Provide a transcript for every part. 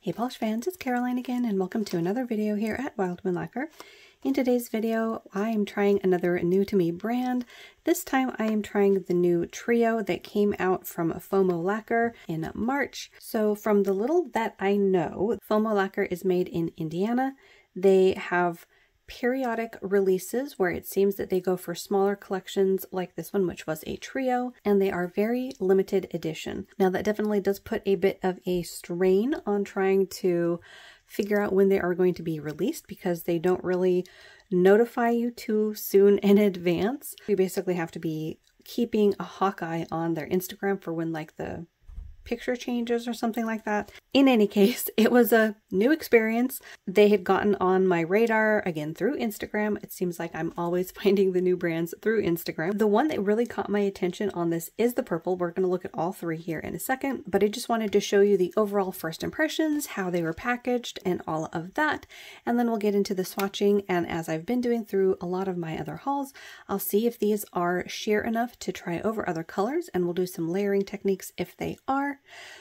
Hey polish fans, it's Caroline again and welcome to another video here at FOMO Lacquer. In today's video, I am trying another new to me brand. This time I am trying the new trio that came out from FOMO Lacquer in March. So from the little that I know, FOMO Lacquer is made in Indiana. They have periodic releases where it seems that they go for smaller collections like this one, which was a trio, and they are very limited edition. Now that definitely does put a bit of a strain on trying to figure out when they are going to be released because they don't really notify you too soon in advance. You basically have to be keeping a hawk eye on their Instagram for when like the picture changes or something like that. In any case, it was a new experience. They had gotten on my radar again through Instagram. It seems like I'm always finding the new brands through Instagram. The one that really caught my attention on this is the purple. We're going to look at all three here in a second, but I just wanted to show you the overall first impressions, how they were packaged and all of that. And then we'll get into the swatching. And as I've been doing through a lot of my other hauls, I'll see if these are sheer enough to try over other colors, and we'll do some layering techniques if they are.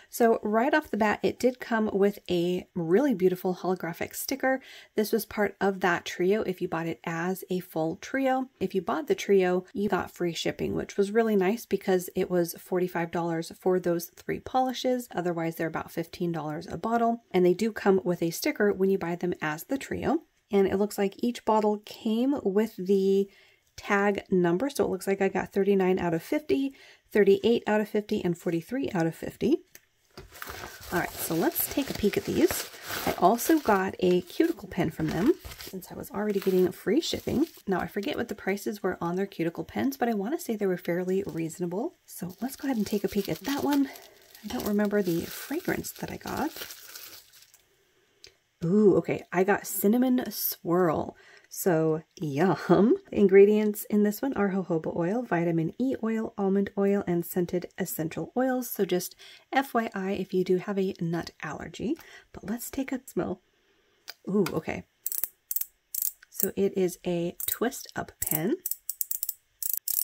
So right off the bat, it did come with a really beautiful holographic sticker. This was part of that trio if you bought it as a full trio. If you bought the trio, you got free shipping, which was really nice because it was $45 for those three polishes. Otherwise, they're about $15 a bottle. And they do come with a sticker when you buy them as the trio. And it looks like each bottle came with the tag number. So it looks like I got 39 out of 50, 38 out of 50, and 43 out of 50. All right, so let's take a peek at these. I also got a cuticle pen from them since I was already getting free shipping. Now I forget what the prices were on their cuticle pens, but I want to say they were fairly reasonable. So let's go ahead and take a peek at that one. I don't remember the fragrance that I got. Ooh, okay, I got cinnamon swirl. So yum. The ingredients in this one are jojoba oil, vitamin E oil, almond oil, and scented essential oils. So just FYI if you do have a nut allergy. But let's take a smell. Ooh, okay. So it is a twist up pen.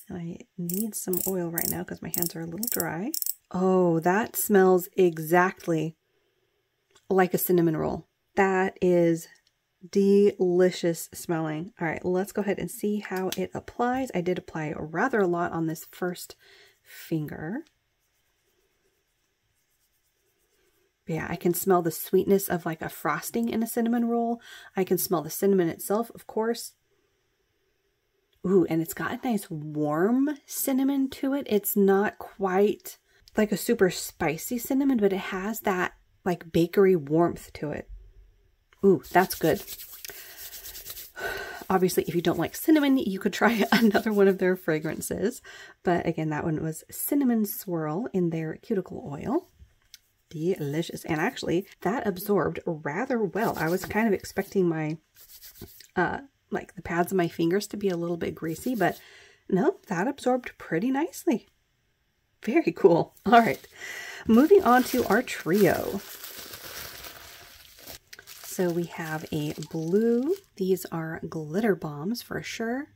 I need some oil right now because my hands are a little dry. Oh, that smells exactly like a cinnamon roll. That is delicious smelling. All right, let's go ahead and see how it applies. I did apply rather a lot on this first finger. But yeah, I can smell the sweetness of like a frosting in a cinnamon roll. I can smell the cinnamon itself, of course. Ooh, and it's got a nice warm cinnamon to it. It's not quite like a super spicy cinnamon, but it has that like bakery warmth to it. Ooh, that's good. Obviously, if you don't like cinnamon, you could try another one of their fragrances. But again, that one was cinnamon swirl in their cuticle oil. Delicious. And actually, that absorbed rather well. I was kind of expecting my, like the pads of my fingers to be a little bit greasy, but no, that absorbed pretty nicely. Very cool. All right, moving on to our trio. So we have a blue. These are glitter bombs for sure.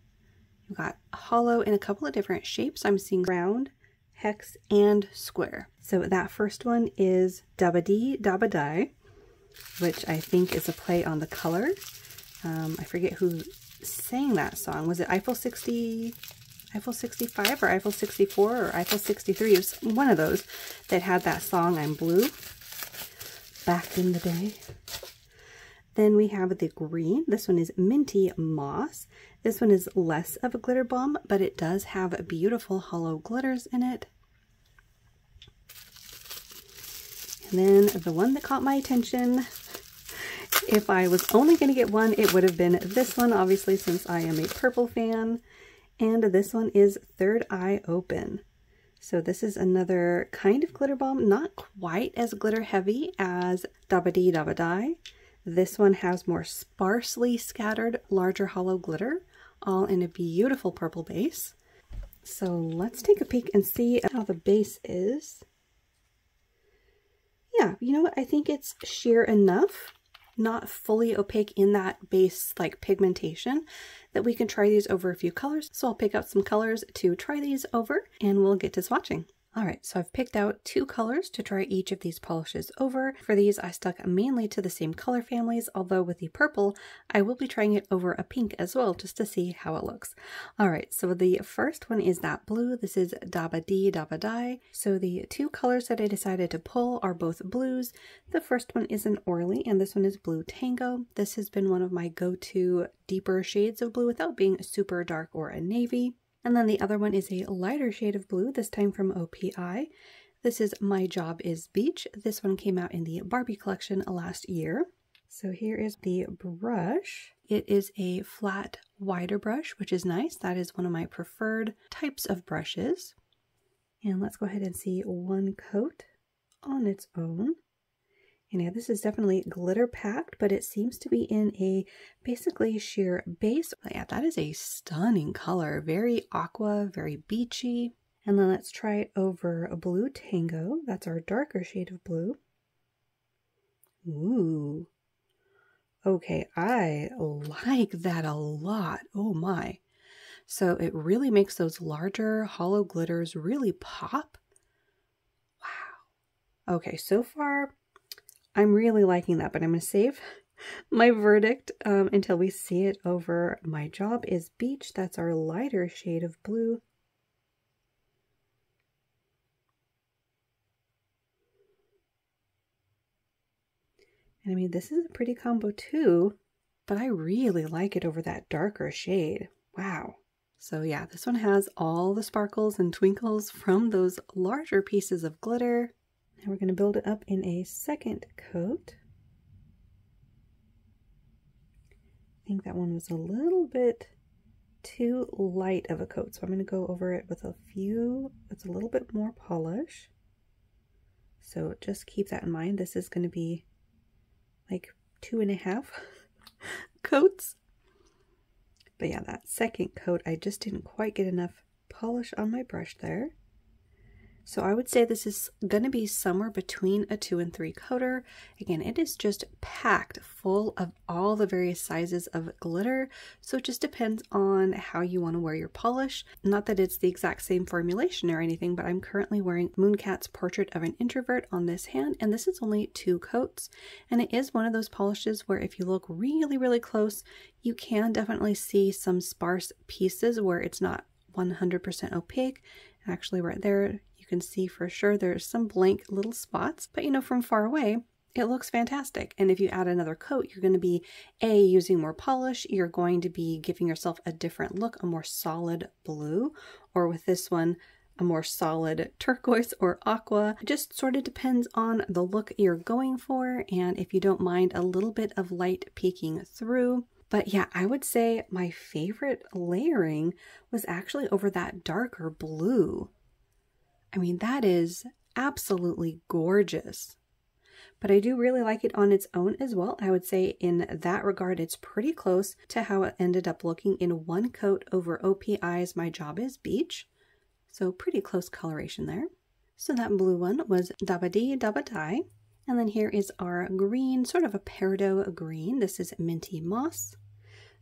We've got hollow in a couple of different shapes. I'm seeing round, hex, and square. So that first one is Dabba Dee Dabba Die, which I think is a play on the color. I forget who sang that song. Was it Eiffel 65 or Eiffel 64 or Eiffel 63? It was one of those that had that song, I'm Blue, back in the day. Then we have the green. This one is Minty Moss. This one is less of a glitter bomb, but it does have beautiful hollow glitters in it. And then the one that caught my attention, if I was only going to get one, it would have been this one, obviously, since I am a purple fan. And this one is Third Eye Open. So this is another kind of glitter bomb, not quite as glitter heavy as Dabba Dee Dabba Die. This one has more sparsely scattered, larger hollow glitter, all in a beautiful purple base. So let's take a peek and see how the base is. Yeah, you know what? I think it's sheer enough, not fully opaque in that base like pigmentation, that we can try these over a few colors. So I'll pick out some colors to try these over and we'll get to swatching. All right, so I've picked out 2 colors to try each of these polishes over. For these, I stuck mainly to the same color families, although with the purple, I will be trying it over a pink as well, just to see how it looks. All right, so the first one is that blue. This is Daba Dee Daba Die. So the 2 colors that I decided to pull are both blues. The first one is an Orly, and this one is Blue Tango. This has been one of my go-to deeper shades of blue without being super dark or a navy. And then the other one is a lighter shade of blue, this time from OPI. This is My Job is Beach. This one came out in the Barbie collection last year. So here is the brush. It is a flat, wider brush, which is nice. That is one of my preferred types of brushes. And let's go ahead and see one coat on its own. And yeah, this is definitely glitter packed, but it seems to be in a basically sheer base. Yeah, that is a stunning color. Very aqua, very beachy. And then let's try it over a Blue Tango. That's our darker shade of blue. Ooh. Okay, I like that a lot. Oh my. So it really makes those larger hollow glitters really pop. Wow. Okay, so far I'm really liking that, but I'm going to save my verdict until we see it over My Job is Beach. That's our lighter shade of blue. And I mean, this is a pretty combo too, but I really like it over that darker shade. Wow. So yeah, this one has all the sparkles and twinkles from those larger pieces of glitter. Now we're going to build it up in a second coat. I think that one was a little bit too light of a coat, so I'm going to go over it with a few, with a little bit more polish. So just keep that in mind. This is going to be like 2.5 coats. But yeah, that second coat, I just didn't quite get enough polish on my brush there. So I would say this is going to be somewhere between a 2 and 3 coater. Again, it is just packed full of all the various sizes of glitter. So it just depends on how you want to wear your polish. Not that it's the exact same formulation or anything, but I'm currently wearing Mooncat's Portrait of an Introvert on this hand, and this is only 2 coats. And it is one of those polishes where if you look really, really close, you can definitely see some sparse pieces where it's not 100% opaque. Actually, right there, you can see for sure there's some blank little spots, but you know, from far away, it looks fantastic. And if you add another coat, you're going to be using more polish. You're going to be giving yourself a different look, a more solid blue, or with this one, a more solid turquoise or aqua. It just sort of depends on the look you're going for, and if you don't mind a little bit of light peeking through. But yeah, I would say my favorite layering was actually over that darker blue. I mean, that is absolutely gorgeous. But I do really like it on its own as well. I would say in that regard, it's pretty close to how it ended up looking in one coat over OPI's My Job is Beach. So pretty close coloration there. So that blue one was Daba Dee Daba Die. And then here is our green, sort of a peridot green. This is Minty Moss.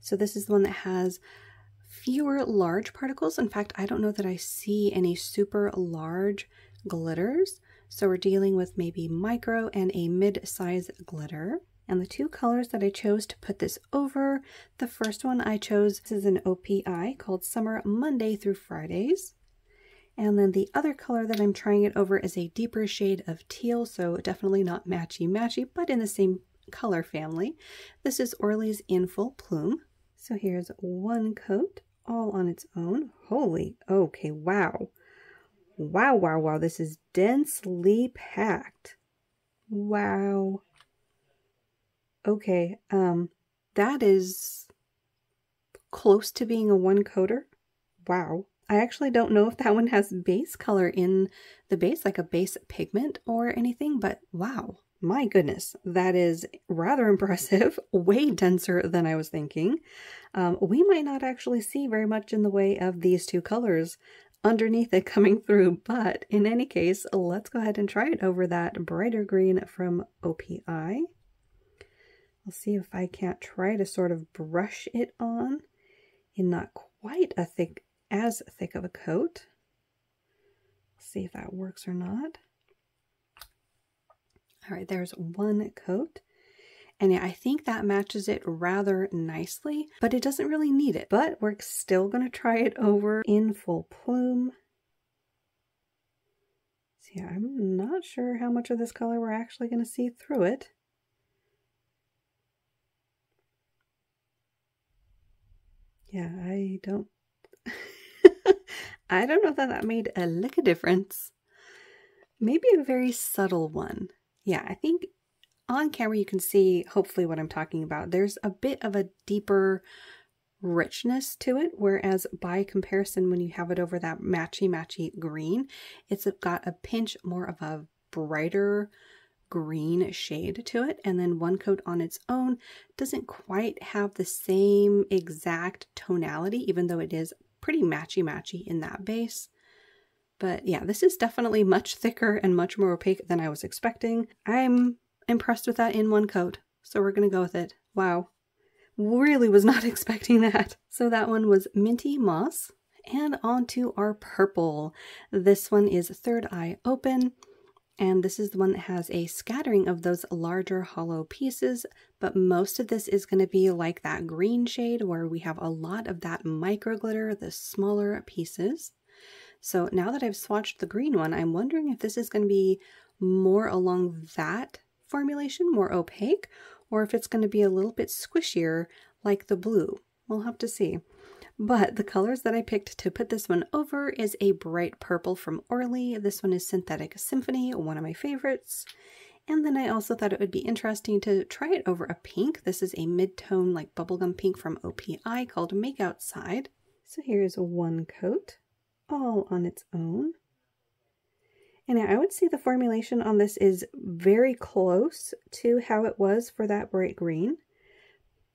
So this is the one that has fewer large particles. In fact, I don't know that I see any super large glitters. So we're dealing with maybe micro and a mid-size glitter. And the 2 colors that I chose to put this over, the first one I chose, this is an OPI called Summer Monday through Fridays. And then the other color that I'm trying it over is a deeper shade of teal, so definitely not matchy-matchy, but in the same color family. This is Orly's In Full Plume. So here's one coat, all on its own. Holy, okay, wow. Wow, wow, wow, this is densely packed. Wow. Okay, that is close to being a 1-coater. Wow. I actually don't know if that one has base color in the base, like a base pigment or anything, but wow. My goodness, that is rather impressive, way denser than I was thinking. We might not actually see very much in the way of these 2 colors underneath it coming through, but in any case, let's go ahead and try it over that brighter green from OPI. I'll see if I can't try to sort of brush it on in not quite as thick of a coat. See if that works or not. All right, there's one coat. And yeah, I think that matches it rather nicely, but it doesn't really need it. But we're still going to try it over in full plume. So yeah, I'm not sure how much of this color we're actually going to see through it. Yeah, I don't I don't know that that made a lick of difference. Maybe a very subtle one. Yeah, I think on camera you can see hopefully what I'm talking about. There's a bit of a deeper richness to it, whereas by comparison when you have it over that matchy green, it's got a pinch more of a brighter green shade to it, and then one coat on its own doesn't quite have the same exact tonality, even though it is pretty matchy in that base. But yeah, this is definitely much thicker and much more opaque than I was expecting. I'm impressed with that in one coat, so we're gonna go with it. Wow, really was not expecting that. So that one was Minty Moss. And on to our purple. This one is Third Eye Open. And this is the one that has a scattering of those larger hollow pieces, but most of this is going to be like that green shade where we have a lot of that micro glitter, the smaller pieces. So now that I've swatched the green one, I'm wondering if this is going to be more along that formulation, more opaque, or if it's going to be a little bit squishier like the blue. We'll have to see. But the colors that I picked to put this one over is a bright purple from Orly. This one is Synthetic Symphony, one of my favorites. And then I also thought it would be interesting to try it over a pink. This is a mid-tone like bubblegum pink from OPI called Make Outside. So here's one coat, all on its own. And I would say the formulation on this is very close to how it was for that bright green,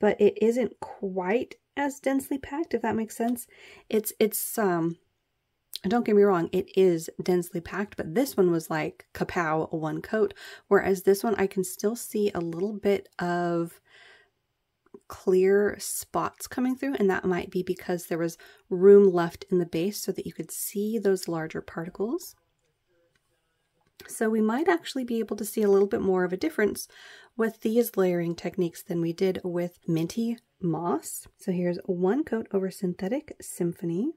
but it isn't quite as densely packed, if that makes sense. It's don't get me wrong, it is densely packed, but this one was like kapow, one coat, whereas this one I can still see a little bit of clear spots coming through, and that might be because there was room left in the base so that you could see those larger particles. So we might actually be able to see a little bit more of a difference with these layering techniques than we did with Minty Moss. So here's one coat over Synthetic Symphony.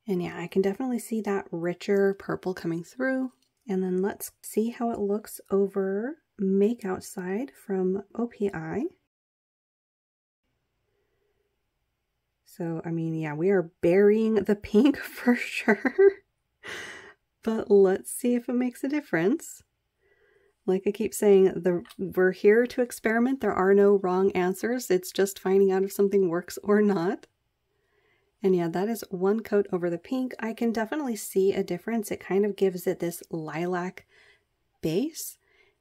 And yeah, I can definitely see that richer purple coming through. And then let's see how it looks over Make Outside from OPI. So, I mean, yeah, we are burying the pink for sure. But let's see if it makes a difference. Like I keep saying, we're here to experiment. There are no wrong answers. It's just finding out if something works or not. And yeah, that is one coat over the pink. I can definitely see a difference. It kind of gives it this lilac base.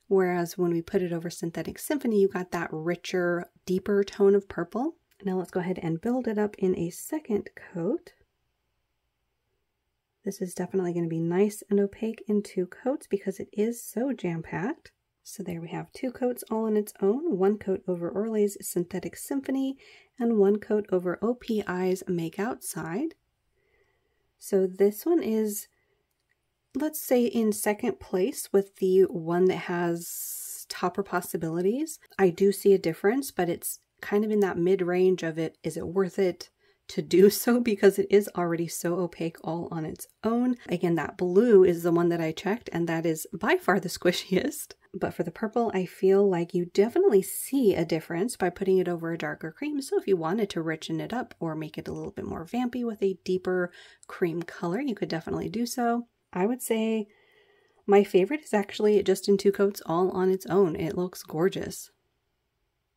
Whereas when we put it over Synthetic Symphony, you got that richer, deeper tone of purple. Now let's go ahead and build it up in a second coat. This is definitely going to be nice and opaque in two coats because it is so jam-packed. So there we have two coats all on its own, one coat over Orly's Synthetic Symphony and one coat over OPI's Make Outside. So this one is, let's say, in second place with the one that has topper possibilities. I do see a difference, but it's kind of in that mid-range of it. Is it worth it to do so because it is already so opaque all on its own? Again, that blue is the one that I checked, and that is by far the squishiest. But for the purple, I feel like you definitely see a difference by putting it over a darker cream. So if you wanted to richen it up or make it a little bit more vampy with a deeper cream color, you could definitely do so. I would say my favorite is actually just in two coats all on its own. It looks gorgeous.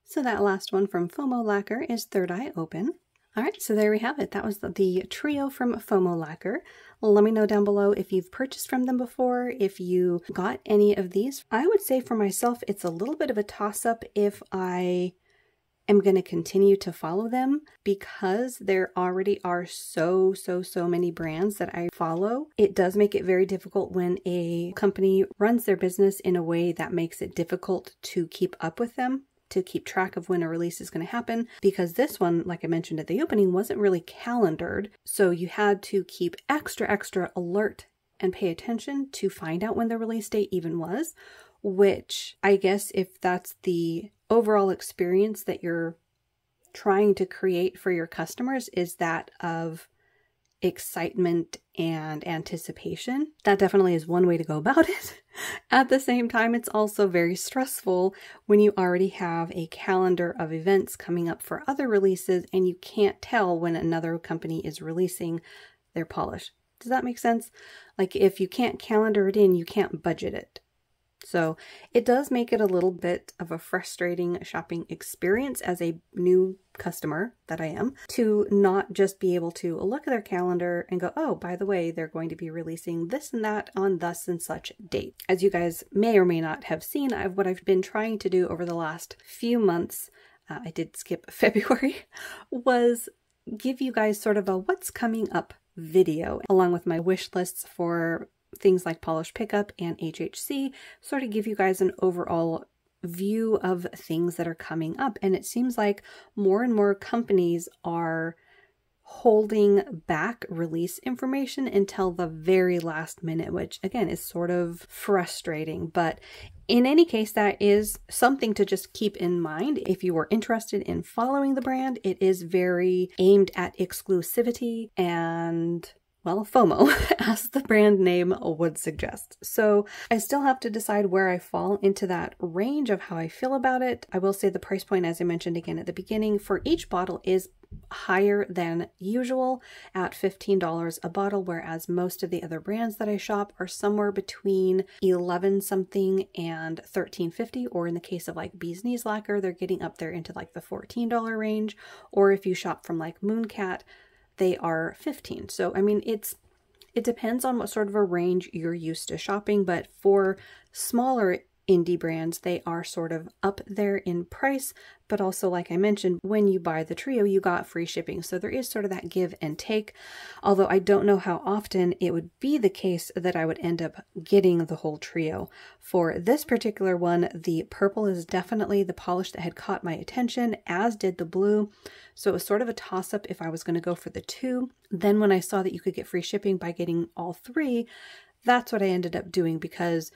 So that last one from FOMO Lacquer is Third Eye Open. Alright, so there we have it. That was the trio from FOMO Lacquer. Let me know down below if you've purchased from them before, if you got any of these. I would say for myself, it's a little bit of a toss-up if I am going to continue to follow them, because there already are so many brands that I follow. It does make it very difficult when a company runs their business in a way that makes it difficult to keep up with them. to keep track of when a release is going to happen, because this one, like I mentioned at the opening, wasn't really calendared. So you had to keep extra alert and pay attention to find out when the release date even was, which I guess if that's the overall experience that you're trying to create for your customers, is that of excitement and anticipation. That definitely is one way to go about it. At the same time, it's also very stressful when you already have a calendar of events coming up for other releases and you can't tell when another company is releasing their polish. Does that make sense? Like if you can't calendar it in, you can't budget it. So it does make it a little bit of a frustrating shopping experience as a new customer that I am, to not just be able to look at their calendar and go, oh, by the way, they're going to be releasing this and that on thus and such date. As you guys may or may not have seen, what I've been trying to do over the last few months, I did skip February, was give you guys sort of a what's coming up video, along with my wish lists for things like polish pickup and HHC, sort of give you guys an overall view of things that are coming up. And it seems like more and more companies are holding back release information until the very last minute, which again is sort of frustrating. But in any case, that is something to just keep in mind. If you are interested in following the brand, it is very aimed at exclusivity and, well, FOMO, as the brand name would suggest. So I still have to decide where I fall into that range of how I feel about it. I will say the price point, as I mentioned again at the beginning, for each bottle is higher than usual at $15 a bottle, whereas most of the other brands that I shop are somewhere between 11 something and $13.50, or in the case of like Bee's Knees Lacquer, they're getting up there into like the $14 range, or if you shop from like Mooncat, they are $15. So I mean, it depends on what sort of a range you're used to shopping, but for smaller indie brands, they are sort of up there in price, but also, like I mentioned, when you buy the trio, you got free shipping. So there is sort of that give and take, although I don't know how often it would be the case that I would end up getting the whole trio. For this particular one, the purple is definitely the polish that had caught my attention, as did the blue. So it was sort of a toss-up if I was going to go for the two. Then when I saw that you could get free shipping by getting all three, that's what I ended up doing, because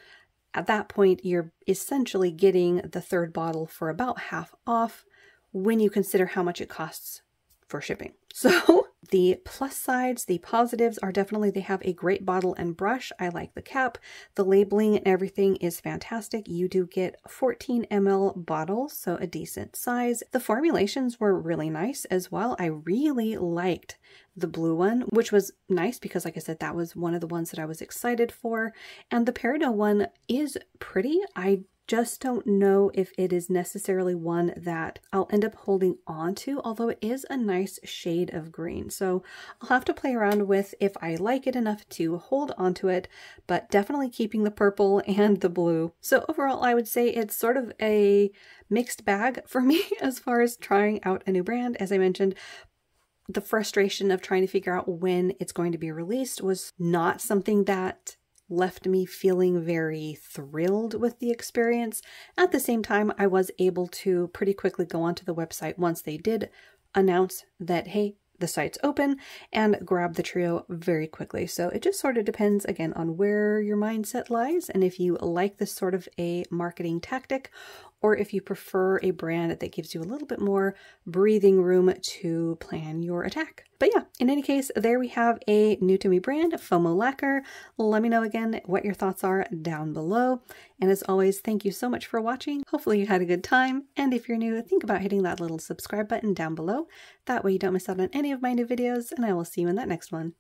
at that point, you're essentially getting the third bottle for about half off when you consider how much it costs for shipping. So the plus sides, the positives are definitely they have a great bottle and brush. I like the cap. The labeling and everything is fantastic. You do get 14 ml bottles, so a decent size. The formulations were really nice as well. I really liked the blue one, which was nice because, like I said, that was one of the ones that I was excited for. And the Peridot one is pretty. I just don't know if it is necessarily one that I'll end up holding on to, although it is a nice shade of green. So I'll have to play around with if I like it enough to hold onto it, but definitely keeping the purple and the blue. So overall, I would say it's sort of a mixed bag for me as far as trying out a new brand. As I mentioned, the frustration of trying to figure out when it's going to be released was not something that left me feeling very thrilled with the experience. At the same time, I was able to pretty quickly go onto the website once they did announce that, hey, the site's open, and grab the trio very quickly. So it just sort of depends, again, on where your mindset lies, and if you like this sort of a marketing tactic, or if you prefer a brand that gives you a little bit more breathing room to plan your attack. But yeah, in any case, there we have a new to me brand, FOMO Lacquer. Let me know again what your thoughts are down below. And as always, thank you so much for watching. Hopefully you had a good time. And if you're new, think about hitting that little subscribe button down below. That way you don't miss out on any of my new videos, and I will see you in that next one.